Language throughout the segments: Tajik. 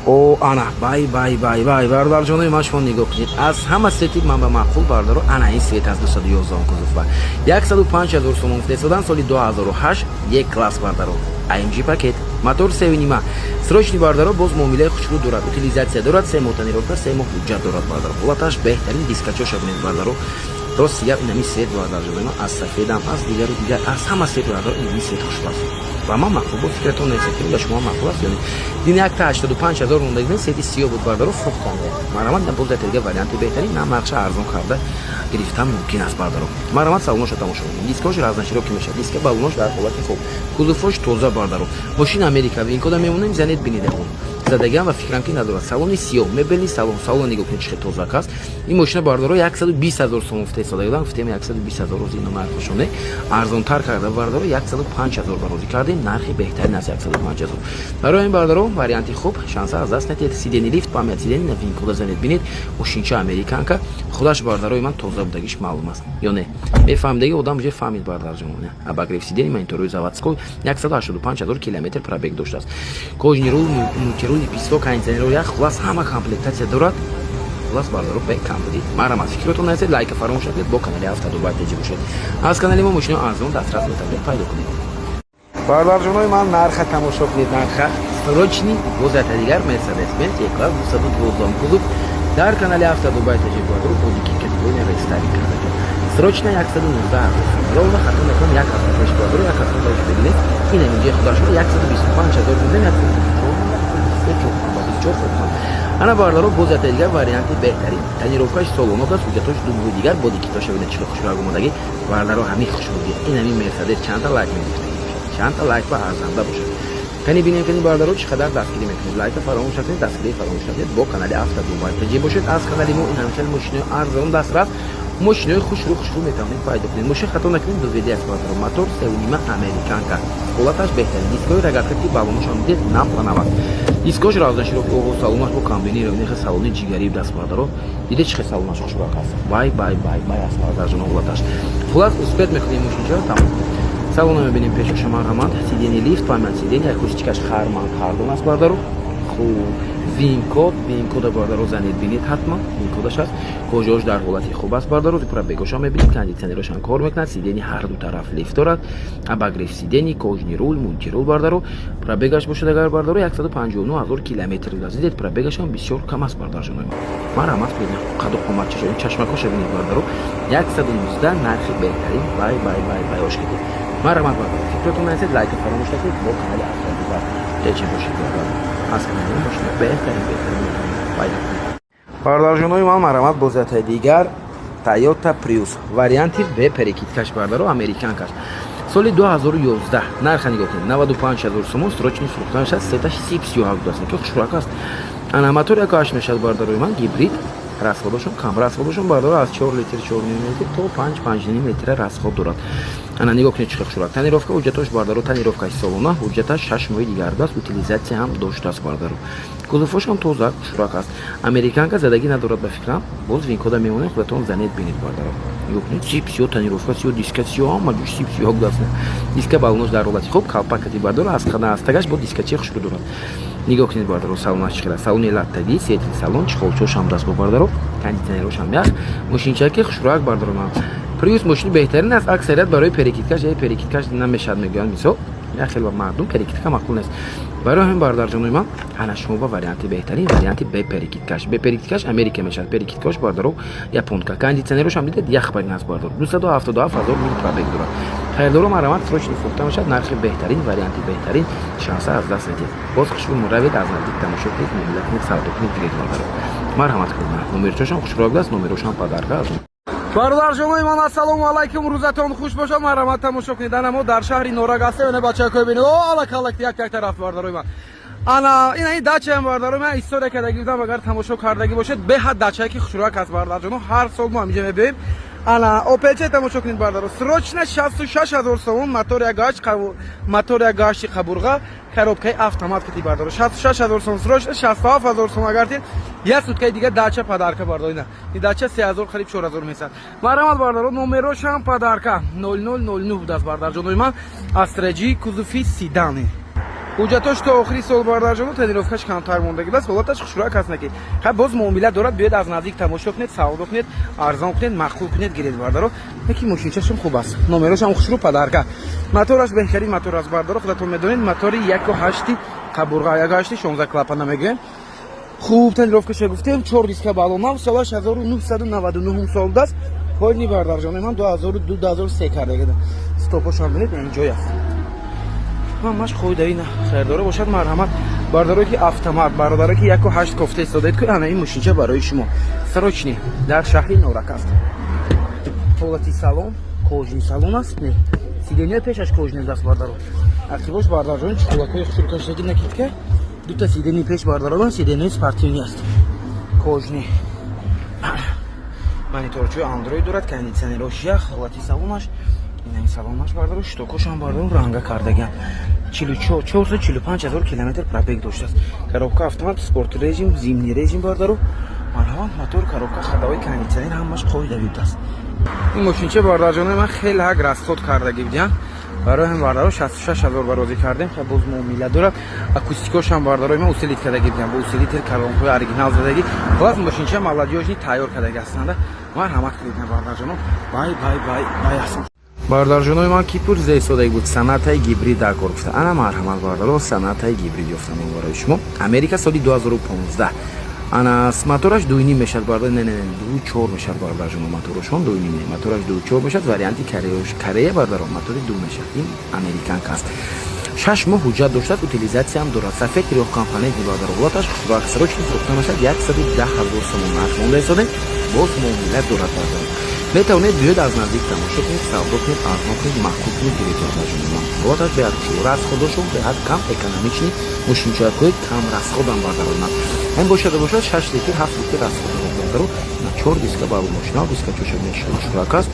о ана бай бародарҷонои ман шумо нигоҳ кунед. Аз ҳама сети ман ба маъқул бародаро ана ин сет аз 211 кузов ба 105000 сомон фирестодан соли 2008 як класс бардаро AMG пакет мотор 3.5 срочни бардаро боз муомилаи хушрӯ дорад, утилизатсия дорад, 3 моҳ танировка, 3 моҳ ҳуҷҷат дорад бардаро. Ҳолаташ беҳтарин дискачо шабинед бардаро. Рости гап инами сет бардарҷонои ман аз сафедам аз дигару дигар аз ҳама сет бардаро инами сет хушб аст. Ба ман маъқул буд, фикратон нест ки ба шумо маъқул аст ё не. Дин 85,000 мондагӣ сети сиёҳ буд бардаро фурӯхтанда. Марамат боз датарига варианти беҳтарин нам нақша арзон карда гирифтан мумкин аст бардаро. Марамат салоношро тамошо кунед. Дискош разнашироки мешавад. Диска балонош дар ҳолати хуб. Кузовош тоза бардаро. Мошина америкавӣ инкода мемонем мизанед бинед ягон. Задаган ва фикрам ки надорад. Салони сиёҳ, мебелни салон нигоҳ кунед чӣ тоза аст. Ин мошина бардаро 120,000 сомон фирестода ёдам гуфтем 120,000 рози ино нархошоне. Арзонтар карда бардаро 105,000 барози кардем. Нархи беҳтарин аст 105,000. Барои ин бардаро варианти хуб, шанса аз даст надиҳед. Сидени лифт, памяти сидени на винкода занед бинед. Мошинча американка. Худаш бардарои ман тоза будагиш маълум аст. Ё не. Мефаҳмидаги одам уже фаҳмид бардарҷононе. Абагрев сидени ман инторои заводской 185,000 километр пробег доштааст. Кожни рул, мультирул, писто, кондитсионер ях хулас ҳама комплектация дорад. Хулас бардаро бек камбудид. Марамат фикротон назед лайка фаромӯш накунед, бо канали Автодубай теҷи бошед. Аз канали мо мошино арзон дастрас метавонед пайдо кунед. Бардарҷонои ман нарха тамошо кунед. Нарха срочни гузата дигар Mercedes-Benz E-Class 212 кузов дар канали Автодубай теҷи бардаро бо дики категория рестайлинг карда. Срочна 119 ровно хато накун 1 ҳафта пеш бардаро 1 ҳафта пеш бибинед. Ин инҷои худашро 125,000 бинем 124. Ана бардаро бозата дигар варианти беҳтарин. Танировкаш солонок аст, ҳуҷҷатош думҳои дигар бо дикитоша бинед чӣ хушрак омадаги бардаро ҳамин хушрӯги. Ин ҳамин Mercedes чанда лайк мегирифтаги бошад. Чанда лайк ва арзанда бошад. Кани бинем кани бардаро чӣ қадар дастгирӣ мекунед. Лайка фаромӯш накунед, дастгирии фаромӯш накунед. Бо канали Автодубай теҷи бошед. Аз канали мо ин ҳамчунин мошинои арзон дастрас, мошинои хушрӯ метавонед пайдо кунед. Мошина хато накунед, дузеди аст бардаро. Мотор 3.5 американка. Ҳолаташ беҳтарин. Дискои рогатки балоношон дидед нам ва навад. Дискош разнашироки оғо салонаш бо комбинировании нехе салони ҷигари даст бардаро. Дидед чӣ салонаш хушрак аст. Бай аст бардарҷоно ҳолаташ. Хулас успех мехоҳем мошинчаро тамом. Салонро мебинем пешоша марҳамат, сидени лифт, памяти сидени, акустикаш харман кардон аст бардаро. Хуб, винкода бардаро занед бинед ҳатман, винкодаш аст. Кожаош дар ҳолати хуб аст бардаро, пробегоша мебинед, кондитсионерошам кор мекунад, сидени ҳар ду тараф лифт дорад, абагрев сидени, кожни рул, мультирул бардаро, пробегаш бошад агар бардаро 159,000 километр дорад. Дидед пробегашам бисёр кам аст бардарҷонои ман. Марҳамат кунед, қаду қомат чашоед, чашмакоша бинед бардаро 119 нархи беҳтарин, бай ош кунед. Марҳамат бардаро, фикротон назед лайка фаромӯш накунед, бо канали Автодубай теҷи бошед бардаро. Аз канали мошина беҳтарин пайдо кунед. Бардарҷонои ман марҳамат бо затаи дигар Toyota Prius варианти бе перекидкаш бардаро американкаш. Соли 2011 нарха нигоҳ кунед 95,000 сомон срочни фурӯхтанаш аст, сеташ сиёҳ аст ки хушрак аст. Ана мотор 1.8 мешавад бардарои ман гибрид расходошон кам расходошон бардаро аз 4 литр 4.5 литр то 5.5 литр расход дорад. Ана нигоҳ кунед чӣ хушрак. Танировка ҳуҷҷатош бардаро танировкаи солона ҳуҷҷаташ 6 моҳи дигар аст, утилизатсия ҳам доштааст бардаро. Кузовош ҳам тоза хушрак аст. Американка задагӣ надорад ба фикрам, боз винкода мемонед худатон занед бинед бардаро. Нигоҳ кунед сип сиё танировка сиё диска сиё ҳама ҷӯш сип сиё будаст. Диска балонош дар ҳолати хуб, калпакати бардаро аз хана астагаш бо дискачи хушрӯ дорад. Нигоҳ кунед бардаро салонаш чӣ қадар. Салони латтагӣ, сетли салон, чихолчош ҳам даст бо бардаро, кондитсионерош ҳам ях, мошинчаки хушрак бардаро ман. Prius мошини беҳтарин аст, аксарият барои перекидкаш намешавад мегӯянд мисол. Я хеле мардум перекидка маъқул нест. Барои ҳамин бардарҷонои ман ана шумо ба варианти беҳтарин, варианти бе перекидкаш. Бе перекидкаш Америка мешавад, перекидкаш бардаро японка. Кондитсионерош ҳам дидед яхбарин аст бардаро. 277,000 мил пробег дорад. Хайрдоро марҳамат срочни фурӯхта мешавад, нархи беҳтарин, варианти беҳтарин, шанса аз даст надиҳед. Боз хушрӯ муравед аз наздик тамошо кунед, муомила кунед, савдо кунед бигед бардаро. Марҳамат кунед. Номерчошам хушрак даст, номерошам падарка аст. Бародарҷонои ман ассалому алайкум, рӯзатон хуш бошад. Марҳамат тамошо кунед. Ана мо дар шаҳри Норак ҳастем. Ана бачаҳо бинед. О алак як тараф бардарои ман. Ана ин дачаам бардарои ман история кардаги будам, агар тамошо кардаги бошед беҳад дачае ки хушрак аст бардарҷоно. Ҳар сол мо ҳаминҷа мебинем. Ана опече тамошо кунед бардаро. Срочна 66,000 сомон, мотор 1.8 қабурға, коробкаи автомат кити бардаро. 66,000 сомон срочна, 67,000 сомон агар тед я суткаи дига дача падарка бардаро. Ин дача 3,000 қариб 4,000 месад. Марҳамат бардаро, номерошам падарка 0009 будаст бардарҷонои ман. Астраҷи кузуфи Сидани. ҳуҷҷатош то охири сол бардорҷону тренировкаш камтар мондагидаст. ҳолаташ хушрак ҳаст наки ҳа боз муомила дорад. биёед аз наздик тамошо кунед, савдо кунед, арзон кунед, махқул кунед гиред бардоро. яки мошинчашам хуб аст, номерашам хушру падарка. мотораш беҳтарин мотор аст бардоро. худатон медонед мотори 1.8 қабурға, 1.8 16 клапана мегӯем. хуб тренировкаша гуфтем 4 диска балонав. солаш 1999 сол даст. ҳойни бардорҷони ман 2002-2003 кардагидам. стопошам бинед инҷой аст. ҳамаш қоидаина хайрдора бошад. марҳамат бардоре ки автомат, бардоре ки 1.8 кофта истодаед ки ана ин мошинча барои шумо. срочни дар шаҳри норак аст. ҳолати салон кожни салон аст. не сиденияи пешаш кожни даст бардоро. ақибош бардорҷони чуқулакои хусуркашдаги накидка. дута сидени пеш бардорон, сидени спортивни аст. кожни мониторчои андроид дорад, кондитсионери шах, ҳолати салонаш ин салонаш бардоро штокошам бардоро ранга кардагиам. 44-45 километр пробег доштааст. коробка автомат, спорт режим, зимний режим бардоро. марҳамат мотор, коробка, ходовой кондитсионер ҳамаш қоидави аст. ин мошинча бардорҷони ман хеле ҳаг расход кардаги будиам. барои ҳам бардоро 66 000 барозӣ кардем ки боз муомила дорад. акустикошам бардорои ман усилит кардаги будиам. бо усилитер калонҳои оригинал задаги. ҳолас мошинча молодёжни тайёр кардаги астанда. марҳамат кардем бардорҷоно. бай аст. бардорҷонои ман кипр зеҳсодаги буд санъатаи гибрид дар кор гуфта. ана марҳамат бардоро санъатаи гибрид ёфтам барои шумо. америка соли 2015 ана мотораш 2.5 мешад бардор. не 2.4 мешад бардорҷоно. моторашон 2.5 мотораш 2.4 мешад. варианти корея бардоро мотори 2 мешад. ин американка аст. 6 моҳ ҳуҷҷат доштад, утилизатсияам дорад. сафед рёх компонент бардоро. ҳолаташ хушрак срочни фурӯхта мешад. 110 000 сомон нарх монда истода. боз муомила дорад бардоро. метавонед биёед аз наздик тамошо кунед, савдо кунед, арзон кунед, махқул кунед гиред бардорҷоно. ҳолаташ беҳад расходошон беҳад кам экономични мошинчаҳои кам расходам бардоро. ин бошад 6 литр 7 литр расход бардоро. на 4 диска балмошина, диска чошабини шурак аст.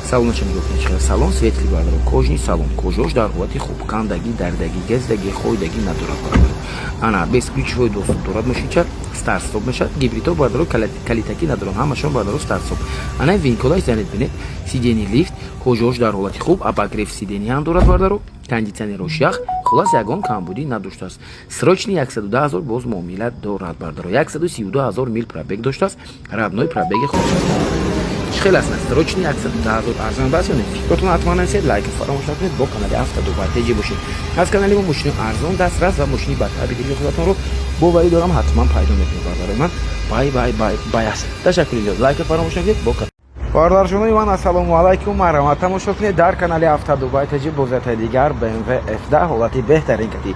салонашам ёфтем салон светли бардоро. кожни салон, кожош дар ҳолати хуб, кандаги, дардаги, гездаги, хойдаги надорад бардоро. ана без ключовой доступ дорад мошинча. старт стоп мешад. гибридҳо бардоро калитакӣ надорад, ҳамашон бардоро старт стоп. ана винколаш занед бинед, сидени лифт, кожош дар ҳолати хуб, обогрев сидени ҳам дорад бардоро. кондитсионери шах, хулос ягон камбудӣ надоштааст. срочни 110 000 боз муомила дорад бардоро. 132 000 мил пробег доштааст. родной пробеги худаш аст. хеле аст. срочни 110 000 арзон баст ё не? фикротон ҳатман насед лайк фаромӯш накунед. бо канали автодубай теҷи бошед. аз канали мо мошини арзон дастрас ва мошини бартаби дили худатонро бо ваи дорам ҳатман пайдо мекунед бардорои ман. бай аст. ташаккур зиёд. лайк фаромӯш накунед. бо бардорҷонои ман ассалому алайкум. марҳамат тамошо кунед дар канали автодубай теҷи бозатаи дигар BMW F10 ҳолати беҳтарин кати.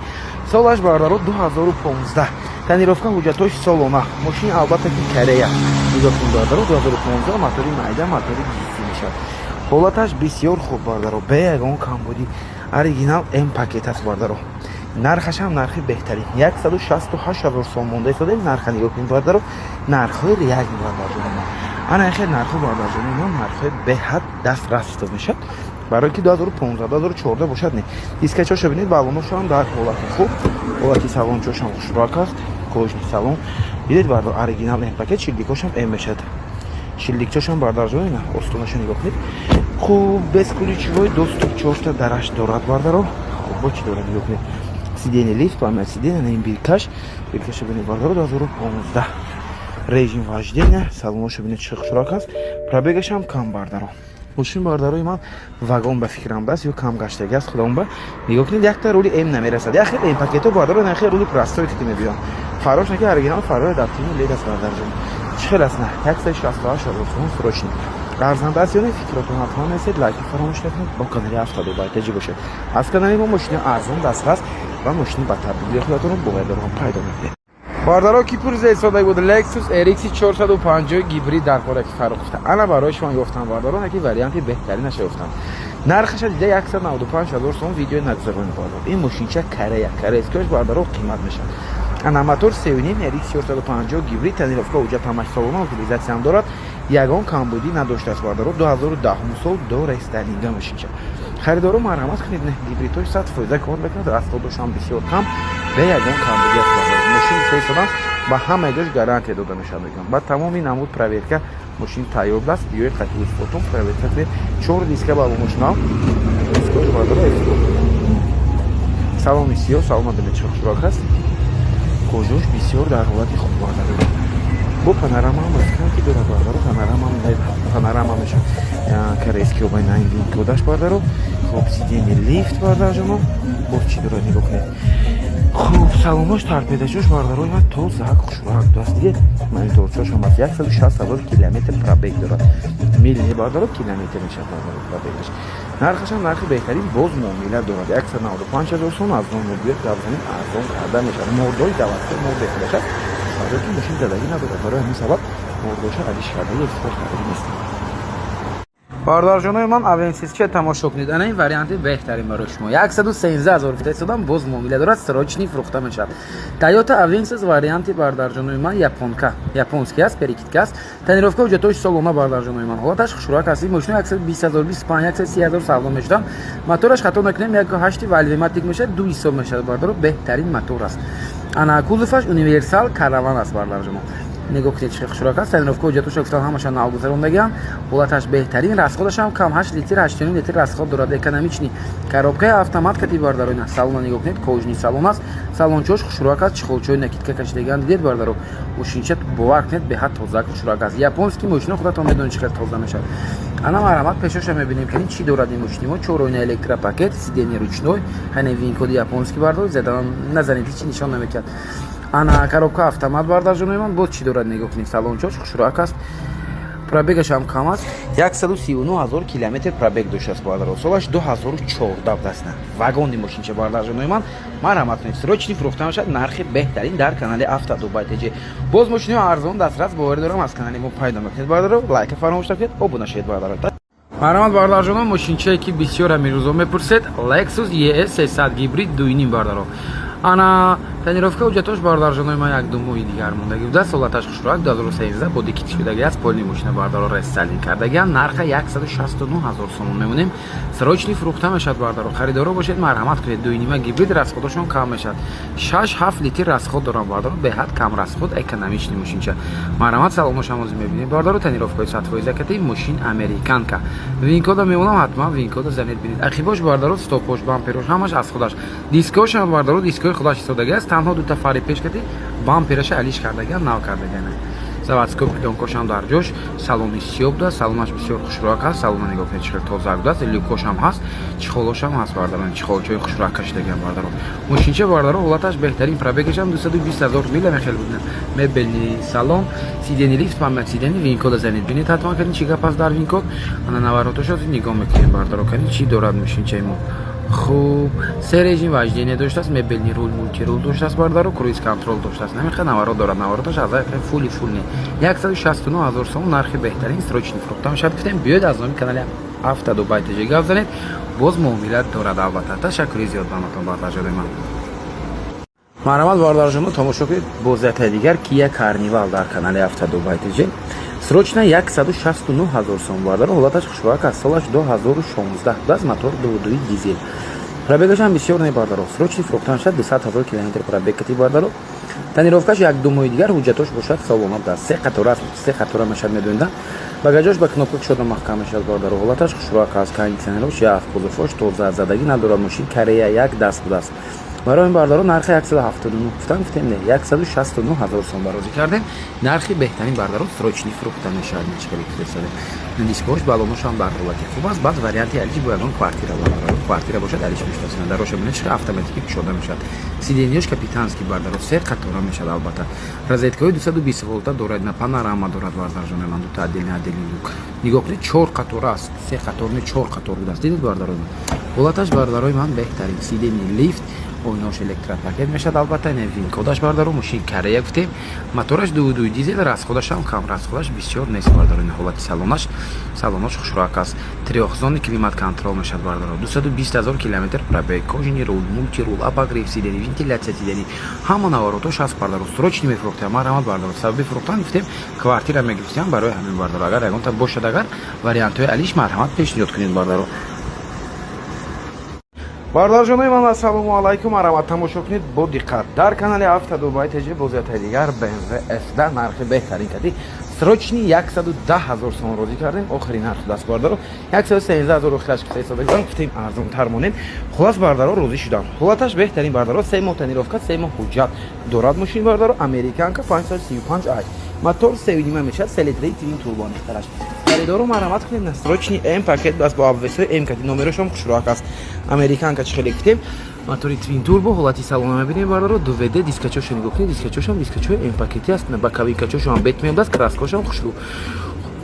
солаш бардоро 2015. тренировка ҳуҷҷатош солона. мошин албатта ки корея. нигоҳ кунед бардоро 2015 мотори майда, мотори ҷисӣ мешавад. ҳолаташ бисёр хуб бардоро. бе ягон камбудӣ. оригинал М пакет аст бардоро. нархашам нархи беҳтарин. 168 000 сом монда истода. нарха нигоҳ кунед бардоро. нархҳои реални бардорҷоно. ана хеле нархи бардорҷони ман нархи беҳад дастрас истод мешад. барои ки 2015-2014 бошад не. дискачошо бинед, балоношам дар ҳолати хуб. ҳолати салончошам хушрак аст. кожни салон. бидед бардор оригинал М пакет, шилдикошам М мешад. шилдикчошам бардорҷони на остонашо нигоҳ кунед. хуб без ключевой доступ 4 дараш дорад бардоро. хуб бо чӣ дорад нигоҳ кунед. сидени лифт, памяти сидени ин биркашо бинед бардоро 2015. режим вождения, салоношо бинед чӣ хушрак аст. пробегашам кам бардоро. мошин бардорои ман вагон ба фикрам даст ё кам гаштаги аст. худам ба нигоҳ кунед, якта рӯли М намерасад. яхел М пакето бардоро нахел рӯли простой ки мебиён. фарош наки оригинал фарои адаптивни лед аст бардорҷон. чӣ аст на 168 000 сом срочни. арзанда аст ё не? фикротон ҳатман насед. лайки фаромӯш накунед. бо канали автодубай теҷи бошед. аз канали мо мошини арзон дастрас ва мошини ба табдили худатонро бо вайдорҳо пайдо мекунед. бардоро кипр зеҳсодаги буд Lexus RX 450 гибрид дар кора ки фаро гуфта. ана барои шумо ёфтам бардоро наки варианти беҳтаринаш ёфтам. нархаша дида 195 000 сом. видеои назарронӣ бардор. ин мошинча корея, корейскош бардоро қимат мешад. ана мотор 3.5 RX 450 гибрид. тренировка ҳуҷҷат ҳамаш солона, утилизатсияам дорад. ягон камбудӣ надоштааст бардоро. 2010 сол до рестайлинга мошинча. харидоро марҳамат кунед, не гибридҳои 100% кор мекунад. расходошам бисёр кам, бе ягон камбудӣ аст бардоро. мошин сеҳсодан ба ҳамаи ҷош гарантия дода мешавад. ба тамоми намуд проверка мошин тайёр аст. биёед қатъи фотон проверка кунед. 4 диска балоношнав. дискош бардоро салони сиёҳ, салон модели чухшурок аст. Кожош бисёр дар ҳолати хуб бардаро. Бо панорама ҳам аст ки дора бардаро, панорама мешад. Корейский обайнаи винкодаш бардаро. Хуб сидени лифт бардаҷоно. Боз чӣ дора нигоҳ кунед. Хуб салонош торпедашош бардарои ва тозак хушрак даст. Диге мониторчош ҳам аст. 160,000 километр пробег дорад. Мил не бардаро километр мешавад бардаро пробегаш. нархаш ҳам нархи беҳтарин боз муомила дорад. 195,000 сом аз он мудбиёт гавзанин арзон карда мешавад. Мордои давасте морд беҳтарашад. бароки мошин задагӣ надорад. барои ҳамин сабаб мордоша алиш кардаи экспорт карда нест. Бардорҷонои ман авенсисче тамошо кунед. Ана ин варианти беҳтарин барои шумо. 113,000 фитесодан боз муомила дорад, срочни фурӯхта мешавад. Toyota Avensis варианти бардорҷонои ман японка. Японский аст, перекидка аст. Тонировка ҳуҷҷатои солона бардорҷонои ман. Ҳолаташ хушрак аст. Мошина 120,000, 25,000, 130,000 савдо мешудам. Мотораш хато накунем 1.8 вальвематик мешавад, 2 ҳисоб мешавад бардоро. Беҳтарин мотор аст. Ана кузоваш универсал караван аст бардорҷоно. нигоҳ кунед чӣ хушрак аст. Тонировка ҳуҷҷатош гуфтам ҳамаша навгузарондагиам. ҳолаташ беҳтарин, расходаш ҳам кам 8 литр, 8,5 литр расход дорад. Экономични коробкаи автомат кати бардароина. Салона нигоҳ кунед, кожни салон аст. Салончош хушрак аст, чихолчои накидка кашидагиам дидед бардаро. Мошинча бовар кунед беҳад тоза хушрак аст. Японский мошина худатон медонед чӣ қадр тоза мешавад. Ана марҳамат пешоша мебинем ки чӣ дорад ин мошини мо. 4-ойна электропакет, сидени ручной, ҳане винкоди японский бардаро задан назанед ҳеҷ нишон намекард. Ана коробка автомат бардорҷонои ман боз чӣ дорад нигоҳ кунед. Салончош хушрак аст. Пробегаш ҳам кам аст. 139,000 километр пробег доштааст бардаро. Солаш 2014 дастна. Вагони мошинча бардорҷонои ман. Марҳамат кунед. Срочни фурӯхта мешавад. нархи беҳтарин дар канали Авто Дубай ТЖ. Боз мошинаи арзон дастрас боварӣ дорам аз канали мо пайдо мекунед бардаро. Лайка фаромӯш накунед, обуна шавед бардаро. Марҳамат бардорҷоно, мошинчае ки бисёр ҳамин рӯзо мепурсед, Lexus ES 300 гибрид 2.5 бардаро. Ана тонировка ҳуҷҷатош бардорҷонои ман 1-2 моҳи дигар мондагӣ буда. Солаташ хушрак 2013 боди кит шудагӣ аст. полни мошина бардаро рестайлинг кардагиам. нарха 169,000 сом мемонем. срочни фурӯхта мешавад бардаро. харидоро бошед, марҳамат кунед. 2.5 гибрид расходашон кам мешавад. 6-7 литр расход дорам бардаро. беҳад кам расход, экономични мошинча. марҳамат салонош ҳам озӣ мебинед бардаро. тонировкаи 100% кати мошин американка. винкода мемонам, ҳатман винкода занед бинед. ахибош бардаро, стопош, бамперош ҳамаш аз худаш. дискош ҳам бардаро дискои худаш истодаги аст. танҳо дута фари пеш кати бампераша алиш кардагиам, нав кардагиам. заводской пидонкошам дар ҷош. салони сиёб да, салонаш бисёр хушрак аст. салона нигоҳ кунед чӣ қадр тоза будаст. люкошам ҳаст, чихолошам ҳаст бардаро. чихолчои хушрак кашидагиам бардаро. мошинча бардаро ҳолаташ беҳтарин, пробегашам 220,000 миля мехел будем. мебелни салон, сидени лифт, памяк сидени, винкода занед бинед. ҳатман кани чӣ гап аст дар винкод. ана наворотошо нигоҳ мекунед бардаро. кани чӣ дорад мошинчаи мо. хуб, се режим вождение доштааст, мебелни рул, мултирул доштааст бардаро, круиз контрол доштааст. намеха наворот дорад, навороташ аз фули фулни. 169,000 сом нархи беҳтарин, срочни фурӯхта мешавад. гуфтем биёед аз номи канали Авто Дубай ТЖ гап занед. боз муомила дорад албатта. ташаккури зиёд ба матон бардорҷонои ман. марҳамат бардорҷоно, тамошо кунед бозиятаи дигар Kia Carnival дар канали Авто Дубай ТЖ. срочна 169,000 сом бардаро. ҳолаташ хушрак аст. солаш 2016 будаст. мотор 2.2 дизел. пробегаш ҳам бисёр не бардаро. срочни фурӯхта мешавад. 200,000 километр пробег кати бардаро. тонировкаш 1-2 моҳи дигар ҳуҷҷатош бошад солона будаст. 3 қатора аст. 3 қатора мешавад медонеда. багажош ба кнопка кушода маҳкам мешавад бардаро. ҳолаташ хушрак аст. кондитсионерош яф кузовош тоза задагӣ надорад. мошин Корея 1 даст будаст. барои ин бардаро нархи 179 гуфтам, гуфтем не 169,000 сом барозӣ кардем. нархи беҳтарин бардаро срочни фурӯхта мешавад. нечкари фирестаде. дискош балонош ҳам бар ҳолати хуб аст. баъд варианти алиш бо ягон квартира бардаро. квартира бошад алиш мешавад. дароша бинед чӣ автоматики кушода мешавад. сиденияш капитанский бардаро. 3 қатора мешавад албатта. розеткаҳои 220 волта дорад. на панорама дорад бардорҷонои ман. дута отдельный люк. нигоҳ кунед 4 қатора аст. 3 қатор не 4 қатор будаст. дидед бардарои ман. ҳолаташ бардарои ман беҳтарин. сидени лифт, ойнош электропакет мешавад албатта. не винкодаш бардаро. мошин Корея гуфтем. мотораш 2.2 дизел, расходаш ҳам кам, расходаш бисёр нест бардаро. ин ҳолати салонаш хушрак аст. трёхзони климат контрол мешавад бардаро. 220,000 километр пробег, кожини рул, мултирул, обогрев сидени, вентилятсия сидени, ҳама наворотош аст бардаро. срочни мефурӯхтем. марҳамат бардаро. сабаби фурӯхтан гуфтем квартира мегирифтем барои ҳамин бардаро. агар ягонта бошад, агар вариантҳои алиш марҳамат пешниҳод кунед бардаро. бардорҷонои ман, ассалому алайкум, маромад тамошо кунед бо диққат. Дар канали Автодубай ТЖ бозиятаи дигар BMW F10 нархи беҳтарин кади срочни 110,000 сом розӣ кардем. охирин нарх даст бардаро 113,000 хирашки ҳисоб гузарем, гуфтем арзонтар монем. хулас бардаро розӣ шудам. ҳолаташ беҳтарин бардаро, 3 моҳ тонировка, 3 моҳ ҳуҷҷат дорад мошин бардаро, американка 535i, мотор 3.5 мешад, 3 литраи твин турбо нехтараш. خریدارو مرحمت کنید نستروچنی ام پاکت بس با ابوسه ام کتی نمرش هم خوشراک است امریکان که چخیلی کتیم موتوری توین توربو حالتی سالن میبینیم باردارو دو وده دیسکچوش نگاه کنید دیسکچوش هم دیسکچو ام پاکتی است نه با کاویکچوش هم بیت میاد کراسکوش هم خوشرو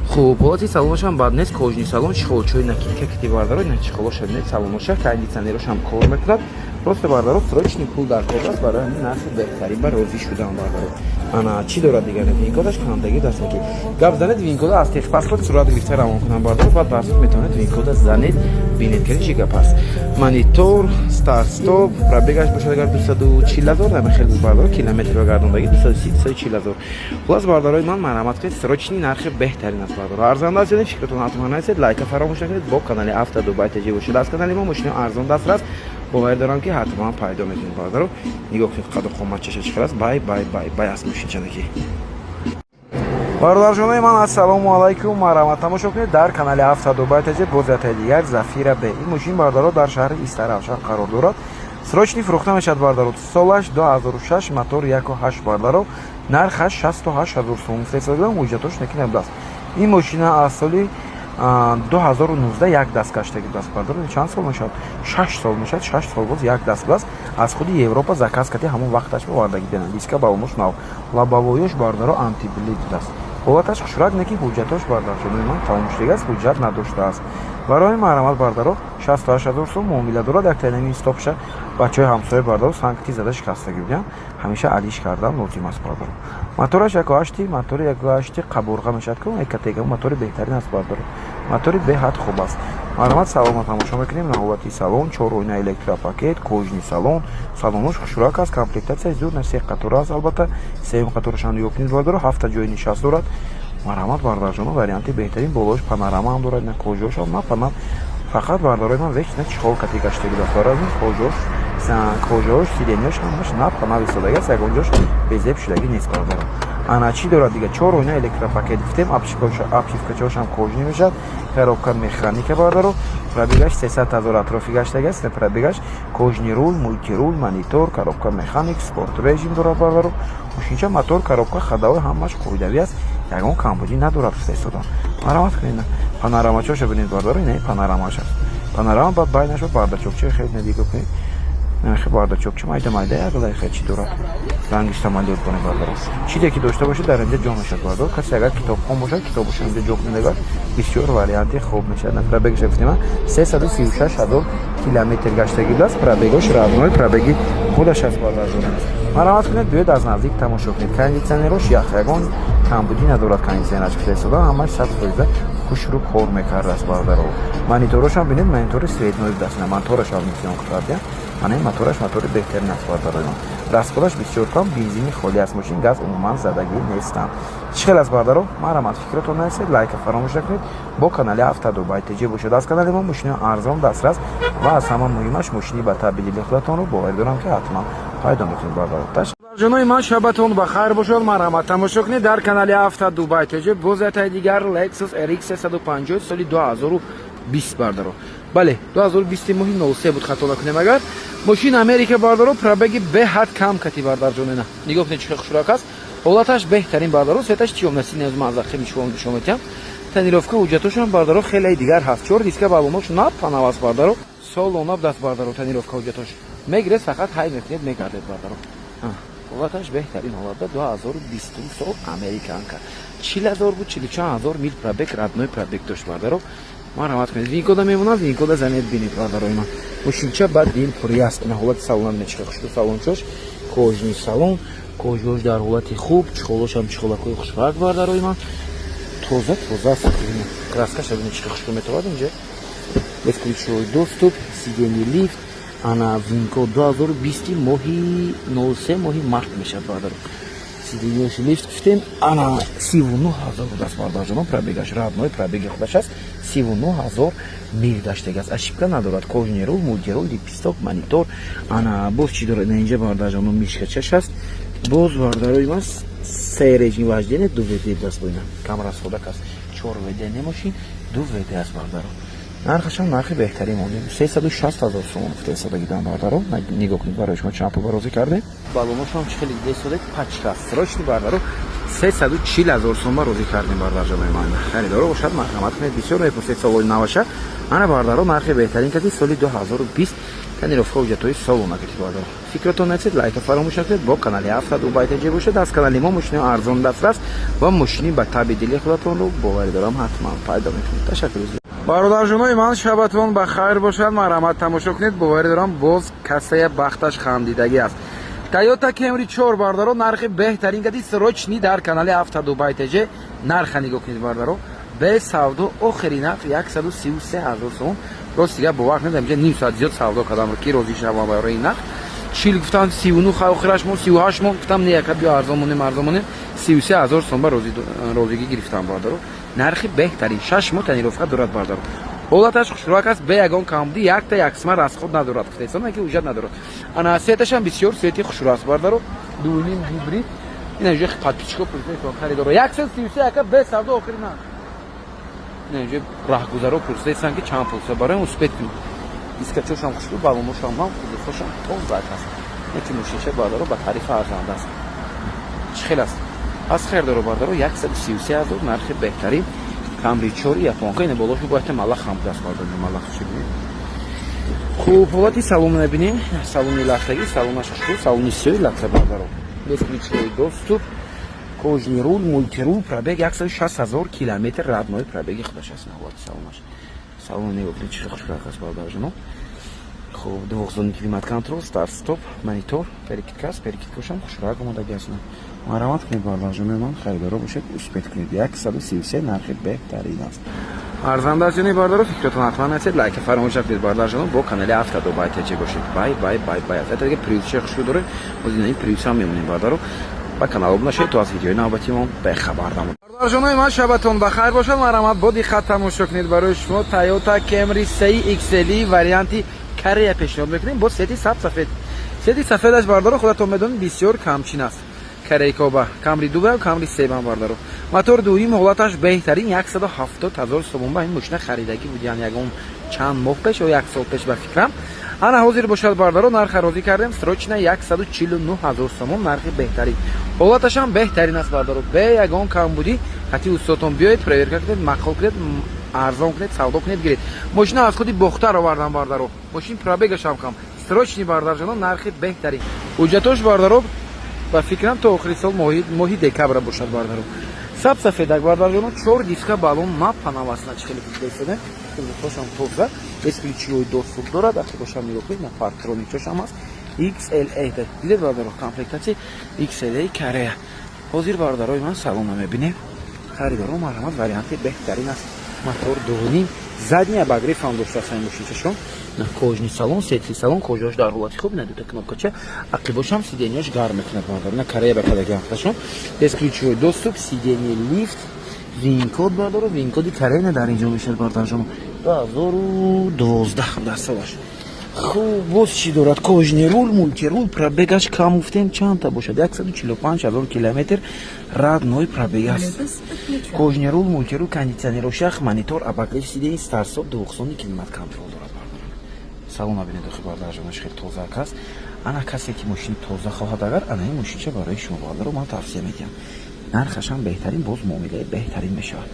خوب حالتی سالنش هم بعد نیست کوچنی سالن چخولچوی نکیت کتی باردارو نه چخولش نیست سالنش کاندیسنرش هم کار میکند просто باردارو سروچنی پول در کار است برای همین نرخ بهتری بر روزی شدن باردارو انا چی دارد دیگه وینکودش کامدگی دست میگی گپ زنید وینکود از تخ پاسپورت صورت گرفته روان کنم باردارو بعد بحث میتونید وینکود زنید ببینید که چی گپ است مانیتور استارت استاپ پرابگاش باشه اگر 240,000 هم خیلی باردارو کیلومتر بگردوندگی 240,000 خلاص بارداروی من مرحمت کنید سروچنی نرخ بهترین است باردارو ارزان دست بدید فکرتون حتما نکنید لایک فراموش نکنید با کانال افتادوبای تجی باشید از کانال ما ماشین ارزان دسترس باور دارم که حتما پیدا میکنید باردارو نگاه کنید قد و قامت چش چقدر است بای بای بای بای از ماشین چنکی бардорҷонои ман ассалому алайкум маромад тамошо кунед дар канали Автодубай ТЖ бозиятаи дигар Зафира Б. ин мошин бардаро дар шаҳри Истаравшан қарор дорад. срочни фурӯхта мешавад бардаро. солаш 2006 мотор 1.8 бардаро нархаш 68,000 сом фесодан ҳуҷҷатош неки набудаст. ин мошина аз соли 2019 як даст гаштаги даст бардаро чанд сол мешавад 6 сол мешавад 6 сол боз як даст даст аз худи Европа заказ кати ҳамон вақташ бовардаги дена диска балмош нав лабавоёш бардаро антиблид даст ҳолаташ хушрак неки ҳуҷҷатош бардаршонаи ман тамом шудагааст ҳуҷҷат надоштааст барои маромад бардаро 68,000 сом муомила дорад як танами стопша бачаҳои ҳамсоя бардаро санкти зада шикастагӣ буданд ҳамеша алиш кардан лозим аст бардаро мотораш 1.8 мотори 1.8 қабурға мешавад ки он категори мотори беҳтарин аст бардаро мотори беҳад хуб аст маромад салонро тамошо мекунем на ҳолати салон 4 ойна электропакет кожни салон салонош хушрак аст комплектатсияш зуд на 3 қатора аст албатта 3 қаторашам нигоҳ кунед бардаро 7 ҷои нишаст дорад маромад бардарҷоно варианти беҳтарин болош панорама ҳам дорад на кожош ҳам на панор фақат бардарои ман веч на чихол кати гаштаги даст дорад кожош сиденёш ҳамаш на панор истодаги аст ягонҷош безеб шудаги нест бардаро ана чӣ дорад дига 4 ойна электропакет гуфтем обшивкачош ҳам кожни мешавад коробка механика бардаро пробегаш 300,000 атрофи гаштаги аст пробегаш кожни рул мультирул монитор коробка механик спорт режим дорад бардаро мошинча мотор коробка хадавой ҳамаш қоидави аст ягон камбудӣ надорад фистодан маромад кунед панорамачоша бинед бардаро ин панорамаш аст панорама бад байнашо бардачокча хеле надига кунед нахи бардачокча майда майда яглай хел чӣ дорад ранги самолёт кунед бардаро чизе ки дошта бошад дар инҷа ҷо мешавад бардаро касе агар китобхон бошад китобошо инҷа ҷо кунедагар бисёр варианти хуб мешавад пробегаш гуфтема 336,000 километр гаштаги даст пробегош разнои пробеги худаш аст бардаро маромад кунед биёед аз наздик тамошо кунед кондитсионерош ях ягон камбудӣ надорад кондитсионераш фистода ҳамаш 100% хушрӯ кор мекардааст бардаро мониторошам бинед монитори средной даст на моторашам мисиён кардем ана мотораш мотори беҳтарин аст бардаро расходаш бисёр кам бензини холӣ аст мошин газ умуман задагӣ нестам чӣ хел аст бардаро маромад фикратон нарасед лайка фаромӯш накунед бо канали Автодубай ТЖ бошед аз канали мо мошини арзон дастрас ва аз ҳама муҳимаш мошини ба табдили худатонро бовар дорам ки ҳатман пайдо мекунед бардаро ҷонои ман шабатон ба хайр бошад марҳамат тамошо кунед дар канали Автодубай ТЖ бозиятаи дигар Lexus RX 350 соли 2020 бардаро бале 2020 моҳи 03 буд хато накунем агар мошин Америка бардаро пробеги беҳад кам кати бардарҷонена нигоҳ кунед чӣ хушрак аст ҳолаташ беҳтарин бардаро сеташ чиёмнаси незмазахи мишвом душометям тонировка ҳуҷҷатошам бардаро хеле дигар ҳаст 4 диска баломош на панавас бардаро солона даст бардаро тонировка ҳуҷҷатош мегирес фақат ҳай мекунед мегардед бардаро ҳолаташ беҳтарин ҳолатда 2020 сол американка 40,000 буд 44,000 мил пробег родной пробег дошт бардаро маромад кунед винкода мемонад винкода занед бинед бардарои ман мошинча ба дил пурӣ аст на ҳолати салона бинед чӣ хушрӯ салончош кожни салон кожош дар ҳолати хуб чихолошам чихолакои хушрак бардарои ман тоза аст краскаша бинед чӣ хушрӯ метавад инҷа бесключовой доступ сидени лифт ана винко 2020 моҳи 03 моҳи март мешавад бардаро сиденьёши лифт гуфтем ана 39000 будаст бардарҷонон, пробегаш родной, пробеги худаш аст 39000 мил гаштагааст, ошибка надорад, кожни рул, мультирул, липисток, монитор, ана боз чӣ дорад инҷа бардарҷонон, мишкачаш аст, боз бардарои ман 3 режим вождения, 2 вд даст боина, камрасходак аст, 4 вд машин, 2 вд аст бардаро. Нархашам нархи беҳтарин монем, 360000 сомон гуфта садагидан бардаро, нигоҳ кунед барои шумо чанд пул барозӣ карде. Балоношам чӣ хеле десода пачка срочни бардаро 340000 сом барозӣ кардем бардарҷонои ман. Харидоро бошад марҳамат кунед, бисёр мепурсед солони наваша. Ана бардаро нархи беҳтарин кади соли 2020 танировка ҳуҷҷатҳои салона кади бардаро. Фикратон насед лайка фаромӯш накунед, бо канали Автоду Байтаҷи бошед, аз канали мо мошини арзон дастрас ва мошини ба таби дили худатонро боварӣ дорам ҳатман пайдо мекунед. Ташаккур. бародарҷонои ман, шабатон ба хайр бошад, марҳамат тамошо кунед, боварӣ дорам боз касая бахташ хандидагӣ аст. Toyota Camry 4 бардаро нархи беҳтарин кади срочни дар канали Автоду Байтаҷи нарха нигоҳ кунед бардаро. Бе савдо охирин нарх 133000 сом. Ростига бовар кунед амҷа ним соат зиёд савдо кардам ки розӣ шавам барои ин нарх. 40 гуфтам 39 охираш мо 38 мо гуфтам не яка биё арзон монем 33000 сом ба розигӣ гирифтам бардаро. Нархи беҳтарин 6 мо танировка дорад бардаро. ҳолаташ хушрӯяк аст, бе ягон камбуди, якта яксма расход надорад, худесона ки ҳуҷҷат надорад. Ана сеташам бисёр сети хушрӯ аст бардаро. Дуюним гибрид. Ина ҷо подписчиков пурсед харидоро 133 яка бе савдо охирин нарх. Ина ҷо раҳгузаро пурседан ки чанд пул са барои успет кунед. Дискачошам хушрӯ, балоношам ҳам худесошам тоза аст. Неки мушиша бардаро ба тарифа арзанда аст. Чӣ хел аст? Аз хайрдоро бардаро 133000 нархи беҳтарин Camry 4 японка, ина болошу бояд малах хам даст бардаро, малах чӣ бинед. Хуб, ҳолати салон мебинем, салони лахтагӣ, салонаш хушрӯ, салони сёй лахта бардаро. Без ключевой доступ, кожни рул, мультирул, пробег 106000 километр, родной пробеги худаш аст ҳолати салонаш. Салон нигоҳ кунед чӣ хушрӯяк аст бардарҷонон. Хуб, двухзони климат контрол, старт стоп, монитор, перекидка аст, перекидкашам хушрӯяк омодаги аст. марҳамат кунед бародарҷонои ман, харидоро бошед, успет кунед. 133 нархи беҳтарин аст. арзанда аст ҷонои бардаро, фикратон ҳатман насед, лайка фаромӯш накунед бародарҷонон, бо канали Автоду Байтаҷи бошед. Бай. Ата дига приюсча хушрӯ доред, боз ин приюс ҳам мемонем бардаро. Ба канал обуна шавед то аз видеои навбатимон бехабар намонед. бародарҷонои ман, шабатон ба хайр бошад, марҳамат, бо диққат тамошо кунед. барои шумо Toyota Camry 3 XL варианти Корея пешниҳод мекунем бо сети сабсафед. Сети сафедаш бардаро худатон медонед бисёр камчин аст. Корейкоба, Camry 2 ва Camry 3 бардаро. Мотор дуюм ҳолаташ беҳтарин 170000 сомон ба ин мошина харидагӣ буд, яъне ягон чанд моҳ пеш ё як сол пеш ба фикрам. Ана ҳозир бошад бардаро, нарха розӣ кардем, срочна 149000 сомон нархи беҳтарин. ҳолаташам беҳтарин аст бардаро, бе ягон камбудӣ. ҳати устотон биёед, проверка кунед, мақол кунед, арзон кунед, савдо кунед, гиред. Мошина аз худи бохтар овардам бардаро. Мошин пробегашам кам. Срочни бардарҷонон нархи беҳтарин. ҳуҷҷатош бардаро ба фикрам то охири сол моҳи декабр бошад бардаро. Сабсафедак бардарҷонон 4 диска балон маппа навасна чӣ хеле хуб хошам тоза, без ключевой доступ дорад, ахи бошам нигоҳ кунед, на парктроникашам аст. XLA дидед бардаро, комплектатсия XLA Корея. ҳозир бардарои ман салонро мебинем. Харидоро марҳамат, варианти беҳтарин аст. Мотор дуюним, задния обогрев ҳам доштааст ин мошинашон. На кожни салон, сетли салон, кожааш дар ҳолати хуб, на дута кнопкача, ақибошам сиденияш гарм мекунад бардаро. На Корея бакадаги ҳафташон. Без ключевой доступ, сидение лифт, вин-код бардаро, вин-коди Корея дар инҷо мешавад бардарҷонон. 2012 дар солаш. Хуб, боз чӣ дорад? Кожни рул, мультирул, пробегаш кам гуфтем чандта бошад? 145000 километр, родной пробег аст. Кожни рул, мультирул, кондитсионер шах, монитор, обогрев сидений, старт-стоп, двухзони климат контрол дорад бардаро. Салона бинед охи бардарҷонаш хеле тозак аст. Ана касе ки мошини тоза хоҳад агар, ана ин мошинча барои шумо бардаро ман тавсия медиҳам. нархашам беҳтарин, боз муомилаи беҳтарин мешавад.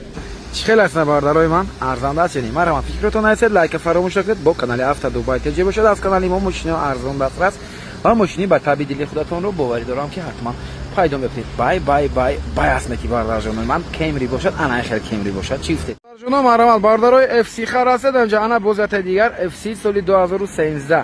чӣ хел аст бардарои ман? арзанда аст ёни? марҳамат, фикратон насед, лайка фаромӯш накунед, бо канали Автоду Байтаҷи бошед. аз канали мо мошини арзон дастрас ва мошини ба таби дили худатонро боварӣ дорам ки ҳатман пайдо мекунед. бай аст меки бардарҷонои ман. Camry бошад, ана хел Camry бошад, чӣ гуфтед? бардарҷоно марҳамат, бардарои FC хар ҳастед анҷа, ана бозати дигар FC соли 2013.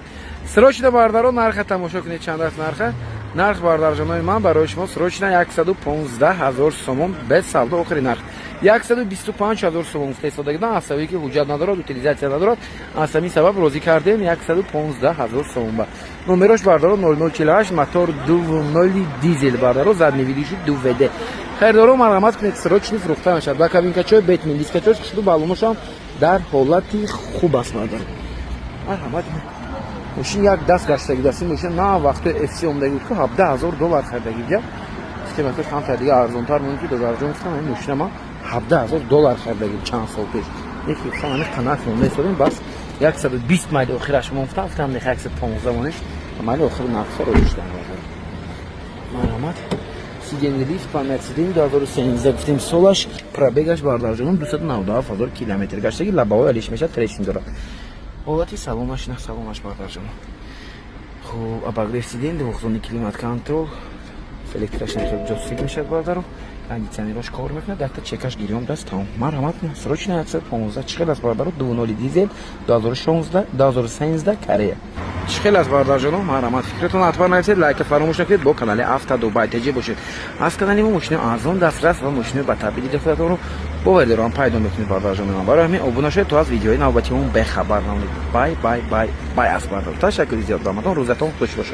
срочна бардаро нарха тамошо кунед, чанд аст нарха? нарх бардарҷонои ман барои шумо срочна 115000 сомон без савдо, охири нарх 125000 сомон истодагидан асавӣ ки ҳуҷҷат надорад, утилизатсия надорад, аз ҳамин сабаб розӣ кардем 115000 сомон ба номерош бардаро 0048 мотор 2.0 дизел бардаро задневидиши 2VD. Хайрдоро марҳамат кунед срочно фурӯхта мешавад. Ба кабинкачой бетмин дискачош кишту балоношам дар ҳолати хуб аст бардаро. марҳамат мошин як даст гаштаги дасти мошин на вақто FC омдаги буд ки $17000 хардаги буд. Истематаш ҳам дига арзонтар мунд ки дозарҷон гуфтам ин мошина ман $17000 хардаги чанд сол пеш. Яки гуфтам ани қанат монда истодем бас 120 майли охираш монфта гуфтам не 115 монеш майли охир нафсо роштам бардаро. марҳамат сиденли лифт ба Mercedes 2013 гуфтем солаш пробегаш бардарҷонам 297000 километр гаштаги лабаҳои алиш меша трешин дорад. ҳолати салонаш на салонаш бардарҷонам. хуб абагрев сиден двухзони климат контрол электрашин ҷосик мешавад бардаро. кондитсионерош кор мекунад дакта чекаш гирём даст там. марҳамат срочно 115 чиқел аст бардаро 2.0 дизел 2013 Корея. чиқел аст бардарҷоно марҳамат фикратон ҳатман нависед лайка фаромӯш накунед бо канали Автодубай таҷи бошед. аз канали мо мошини арзон дастрас ва мошини ба табдили дохилатонро бовар дорам пайдо мекунед бардарҷоно. барои ҳамин обуна шавед то аз видеои навбатиҳои бехабар намонед. бай аст бардаро. ташаккури зиёд ба ҳаматон. рӯзатон хуш бошад.